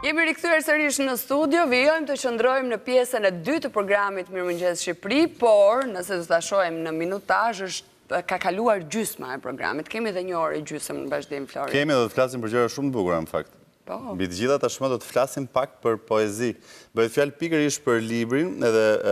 Jemi rikthyer sërish në studio, vijojmë të qëndrojmë në pjesën e dytë të programit Mirëmëngjes Shqipëri, por nëse do ta shohim në minutazh është ka kaluar gjysma e programit. Kemi edhe një orë gjysmë në vazhdim, Flori. Kemi dhe të flasim për gjëra shumë të bukura në fakt. Mbi të gjitha tashmë do të flasim pak për poezi. Bëhet fjalë pikërisht për librin, edhe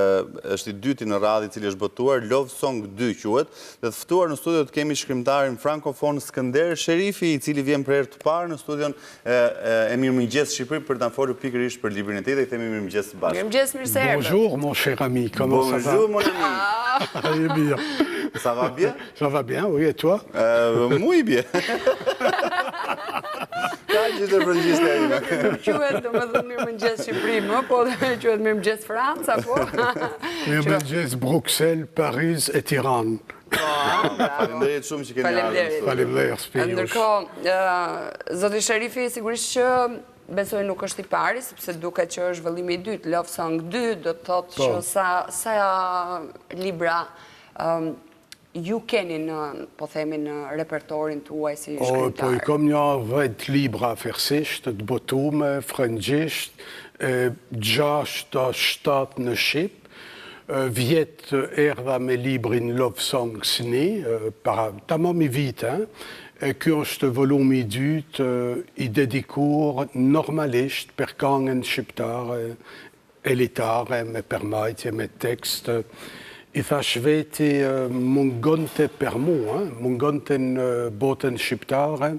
është i dyti në radhë i cili është botuar, Love Song 2 quhet, dhe të ftuar në studio të kemi shkrimtarin frankofon Skënder Sherifi, i cili vjen për herë të parë në studion e Mirëmëngjes Shqipëri për ta folur pikërisht për librin e tij dhe i themi mirëmëngjes së bashku. Mirëmëngjes, mirë se erdhët. Bonjour, mon cher ami, comment ça va? Bonjour, mon ami. Allez bien. Ça va bien? Ça va bien, oui, et toi? Muy bien. Ka gjithë e frëngjiste e ime. Quhet domethënë Mirëmëngjes Shqipëri, më po quhet Mirëmëngjes Franca, po. Mirëmëngjes Bruxelles, Paris et Tiranë. Faleminderit shumë që keni ardhur. Faleminderit, Spinus. Ndërkohë, zoti Sherifi sigurisht që besoj nuk është i pari, sepse duket që është vëllimi i dytë, Love Song 2, do të thotë që sa libra ju keni në, po themi, në repertorin tuaj si shkrimtar? Po i kam një 10 libra fersisht, të botume, frëngjisht, 6-7 në Shqip. Vjet erdha me librin Love Songs ni, tamam i vit, Kjo është volumi i dytë, i dedikuar normalisht për këngën shqiptare, elitare, me përmbajtje, me tekst. I thash veti mungonte për mua, mungonte në botën shqiptare,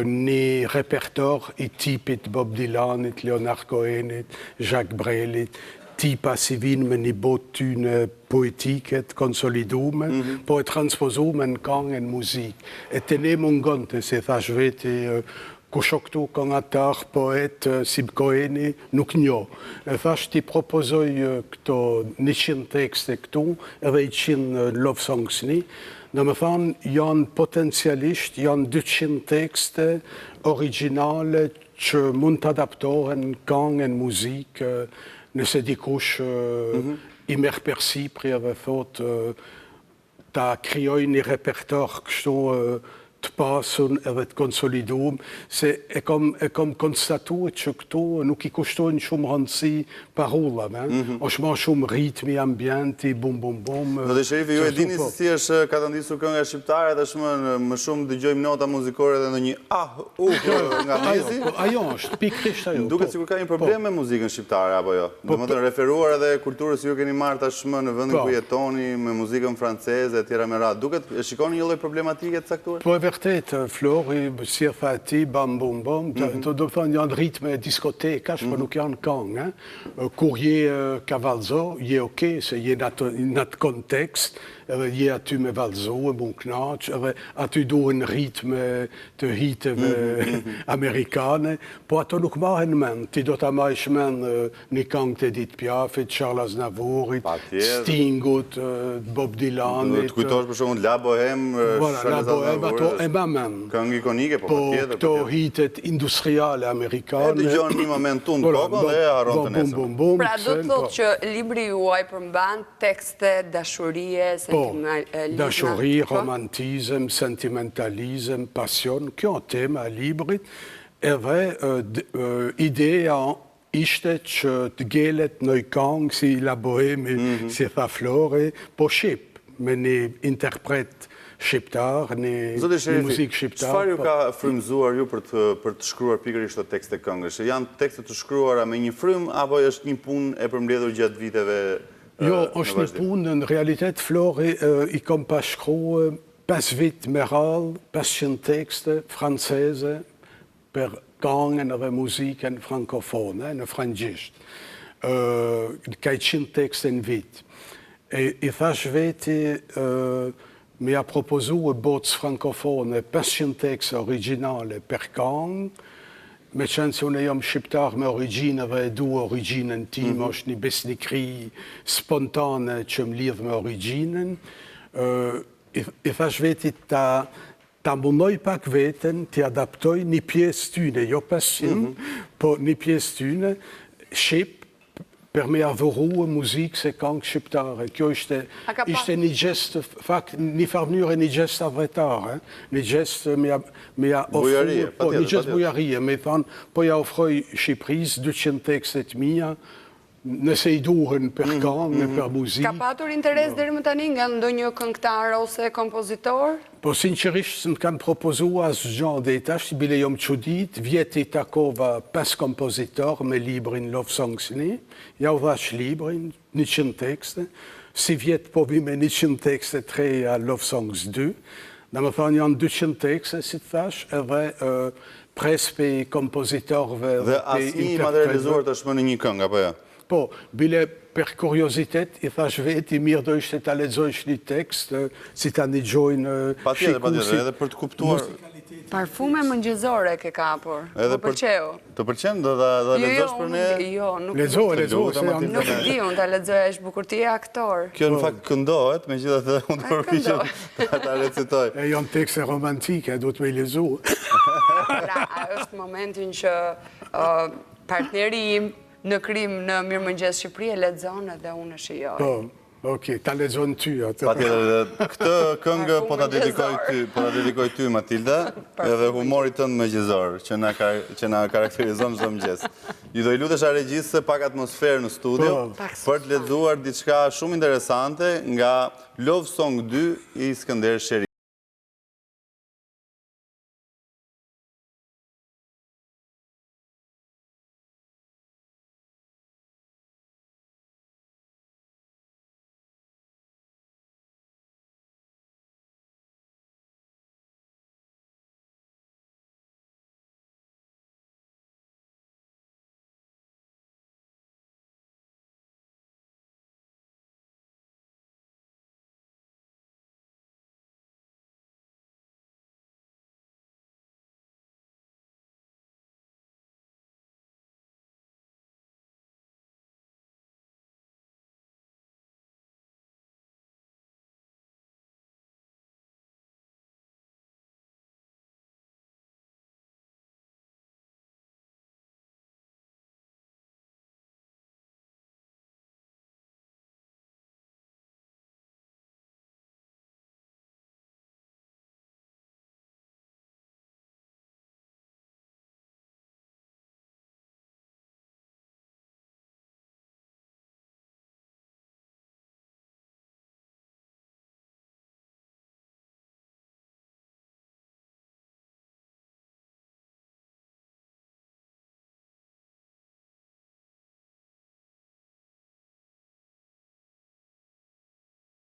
një repertor i tipit Bob Dylanit, Leonard Cohenit, Jacques Brelit, tipa si vinë me një botyne poetike të konsolidume, po e transpozume në këngën muzikë. E të ne mungonte, se thash veti, kusho këtu këngëtar, poet, si Coheni, nuk njo. E thash ti propozoj këto 100 tekste këtu, edhe 100 love songs ni. Në më thanë, janë potencialisht, janë 200 tekste originale që mund të adaptohen në këngën muzikë, nëse dikush i merë përsipri edhe thot ta kryoj një repertor kështu të pasun edhe të konsolidum, se e kom konstatuar që këtu nuk i kushtojnë shumë rëndësi parullave, është ma shumë ritmi, ambienti, bum, bum, bum. Dhe Sherifi, ju e dini se si është ka të ndisur kënga shqiptare, dhe më shumë dëgjojmë nota muzikore dhe në një nga mezi? Ajo është, pikrisht ajo. Duket sikur ka një problem me muzikën shqiptare, apo jo? Dhe më të referuar edhe kulturës ju keni marrë tashmë në vendin ku jetoni, me muzikën franceze, e tjera me radhë. Duket, e shikoni një lloj problematike të caktuar? Vërtet, Flori, si e tha ti, bam, bum, bum, do të thonë janë ritme diskotekash, për nuk janë këngë. Kur je ka valzo, je okej, se je në atë kontekst, edhe je aty me valzo, e mund knaq, edhe aty duhen ritme të hiteve amerikane, po ato nuk mahen men. Ti do të majsh men një këngë të Edith Piafit, Charles Aznavourit, Stingut, Bob Dylanit. Të kujtosh për shumë La Bohème, Charles Aznavour. Këngë ikonike, po patjetër. Këto hitet industriale amerikane. E dëgjon një moment tunë të kokën dhe haron të nesër. Pra do të thotë që libri juaj përmban tekste dashurie, dashuri, romantizëm, sentimentalizëm, pasion, kjo tema e librit, edhe ideja ishte që të gelet në këngë si La Bohème, si tha Flori, po shqip, me një interpret shqiptar, një muzikë shqiptar. Çfarë ju ka frymëzuar ju për të shkruar pikërisht këto tekste këngësh? Janë tekste të shkruara me një frym, apo është një punë e përmbledhur gjatë viteve? Jo, është një punë, në realitet, Flori, i kom pashkruar 5 vit me radhë, 500 tekste franceze për këngën dhe muzikën frankofone, në frëngjisht. Ka 100 tekste në vit. I thash veti, me ja propozu e botës frankofone 500 tekste originale për këngë, me qenë se unë jam shqiptar me origjinë dhe e du origjinën tim, është një besnikri spontane që më lidhë me origjinën. I thash veti ta mundoj pak veten, t'i adaptoj një pjesë tyne, jo 500, po një pjesë tyne, shqip, për me avëru muzikë se këngë shqiptare. Kjo ishte një gjest, fakt, një farmënyrë, një gjest avretar, një gjest me ja ofru, një gjest bujarie, me thonë, po ja ofroj Shqipëris 200 tekstet mija, nëse i duhen për këngë, për muzikë. Ka patur interes deri më tani nga ndonjë këngëtar ose kompozitor? Po sinqerisht së më kanë propozua asë gjë dhe tash, bile jom qudit, vjeti takova 5 kompozitor me librin Love Songs-ni, ja u dhash librin, 100 tekste, si vjet po vi me 100 tekste 3 Love Songs 2, dhe më thonë janë 200 tekste, si të thash, edhe pres për kompozitorve dhe asë një materializuar të shmë në një këngë, apo ja? Po, bile per kuriositet, i thash veti, mirë do ishte ta lexojsh një tekst, si ta një gjojnë Patjetër, edhe për të kuptuar. Parfume mëngjesore ke kapur, më pëlqeu. Të pëlqen, do ta lexosh për ne? Jo, nuk Lexoj, nuk e di, unë ta lexoja, është bukur, ti je aktor. Kjo në fakt këndohet, megjithatë unë të përpiqem ta recitoj. Janë tekste romantike, duhet me i lezu. Pra, është momentin që partneri im në krim në Mirëmëngjes Shqipëri e lexon edhe unë e shijoj. Po, okej, ta lexon ty atë. Patjetër, këtë këngë po ta dedikoj ty, Matilda, edhe humorit tënd mëngjesor që na karakterizon çdo mëngjes. Ju do i lutesh regjisë pak atmosferë në studio për të lexuar diçka shumë interesante nga Love Song 2 i Skënder Sheri.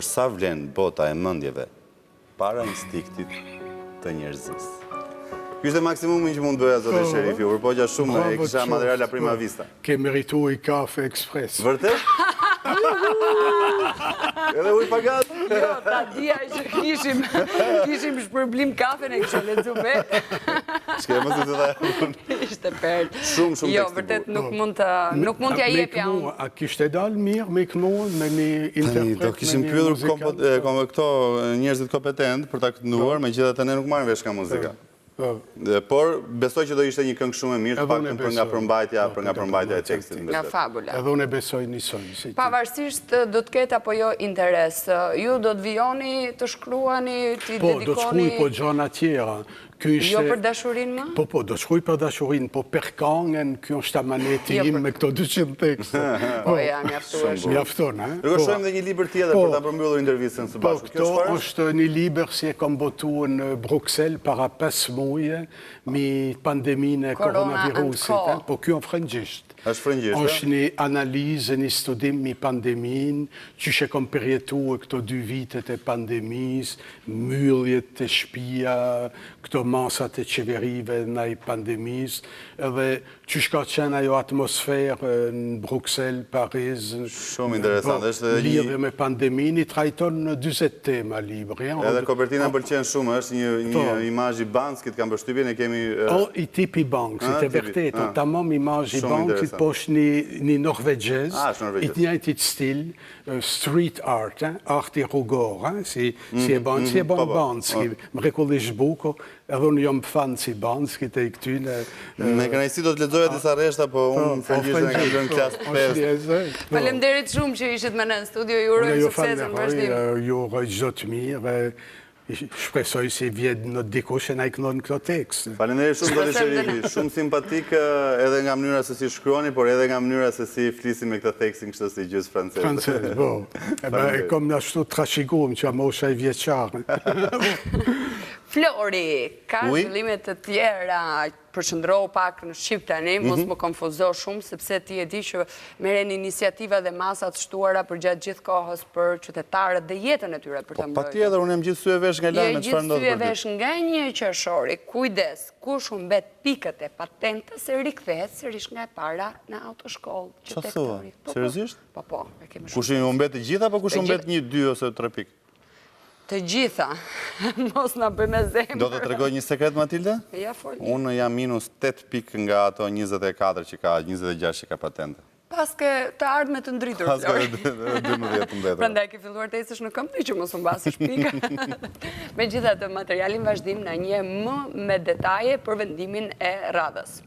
Sa vlen bota e mendjeve para instiktit të njerëzisë. Ky është maksimumi që mund bëja zotë Sherifi, u përpoqja shumë e kisha materiala prima vista. Ke merituar kafe ekspres. Vërtet? Edhe uj pagat? Jo, ta dija që kishim shpërblim kafe në kështë lexu vetë. Shke e mësit të dhe Ishte perlë. Shumë tekst. Jo, vërtet nuk mund t'ja jepja unë. A kishte dalë mirë me kënu, me një interpret? Do kishim pyetur këto njerëzit kompetent për ta kënduar, megjithatë ne nuk marrim vesh nga muzika. Por besoj që do ishte një këngë shumë e mirë, paktën për nga përmbajtja e tekstit. Nga fabula. Edhe unë e besoj njësoj. Pavarësisht do të ketë apo jo interes, ju do të vijoni të shkruani, të dedikoni... Po, do të shkruj po gjona tjera. Jo për dashurin më? Po, do të shkruj për dashurin, po për këngën, kjo është amaneti im me këto 200 tekste. Po, ja, mjaftuar. Mjafton, ha? Rëgoshojmë dhe një liber tjetër për ta përmbyllur intervistën së bashku. Po, këto është një liber si e kom botu në Bruxelles para 5 muaj, mi pandeminë e koronavirusit. Po, kjo në frëngjisht. është frëngjisht, është një analizë, një studim mi pandemin, që që kom përjetu këto 2 vitet e pandemis, mylljet të shpia, këto masat e qeverive në i pandemis, edhe që shka qenë ajo atmosferë në Bruxelles, Paris, shumë interesant, është lidhje me pandemin, i trajton në 20 tema libri. Edhe kopertina pëlqen shumë, është një imazh i Banskit, kam përshtypjen e kemi... I tipi Banskit, e vërtet, tamam imazh i Banskit, po është një norvegjez, i të njëjtit stil, street art, arti rrugor, si e banë Banski, më rekollish buko, edhe edhe unë jam fan si Banskit e i këtyne. Me kënaqësi do të lexoja disa rreshta, po unë frëngjishtën e kam lënë klasë 5. Faleminderit shumë që ishit me në studio, ju uroj sukses në vazhdim. Ju uroj çdo të mirë. Shpresoj se vjen në dikush e na i kënon këto tekst. Faleminderit shumë Zoti Sherifi, shumë simpatik edhe nga mënyra se si shkruani, por edhe nga mënyra se si flisim me këtë tekstin kështu si gjys francez. Francez, po. E kom në ashtu trashiguar që mosha i vjeçar. Flori, ka zhvillimet të tjera, përshëndrohu pak në Shqip tani, mos më konfuzo shumë, sepse ti e di që merren iniciativa dhe masat shtuara për gjatë gjithë kohës për qytetarët dhe jetën e tyre për të mbrojtur. Patjetër, unë jam gjithë sy e vesh nga lajmet çfarë ndodh. Gjithë sy e vesh nga 1 qershori. Kujdes, kush humbet pikët e patentës se rikthehet sërish nga e para në autoshkollë qytetarit. Seriozisht? Po, e kemi shumë. Kush i humbet të gjitha apo kush humbet 1, 2 ose 3 pikë? Të gjitha, mos na bëjmë zemër. Do të tregoj një sekret, Matilda? Ja, fol. Unë jam minus 8 pikë nga ato 24 që ka, 26 që ka patente. Paske të ardhme të ndritur, Flori. Paske 12 të mbetur. Prandaj ke filluar të ecësh në këmbë që mos u mbasësh pika. Megjithatë, materialin vazhdim na njeh më me detaje për vendimin e radhës.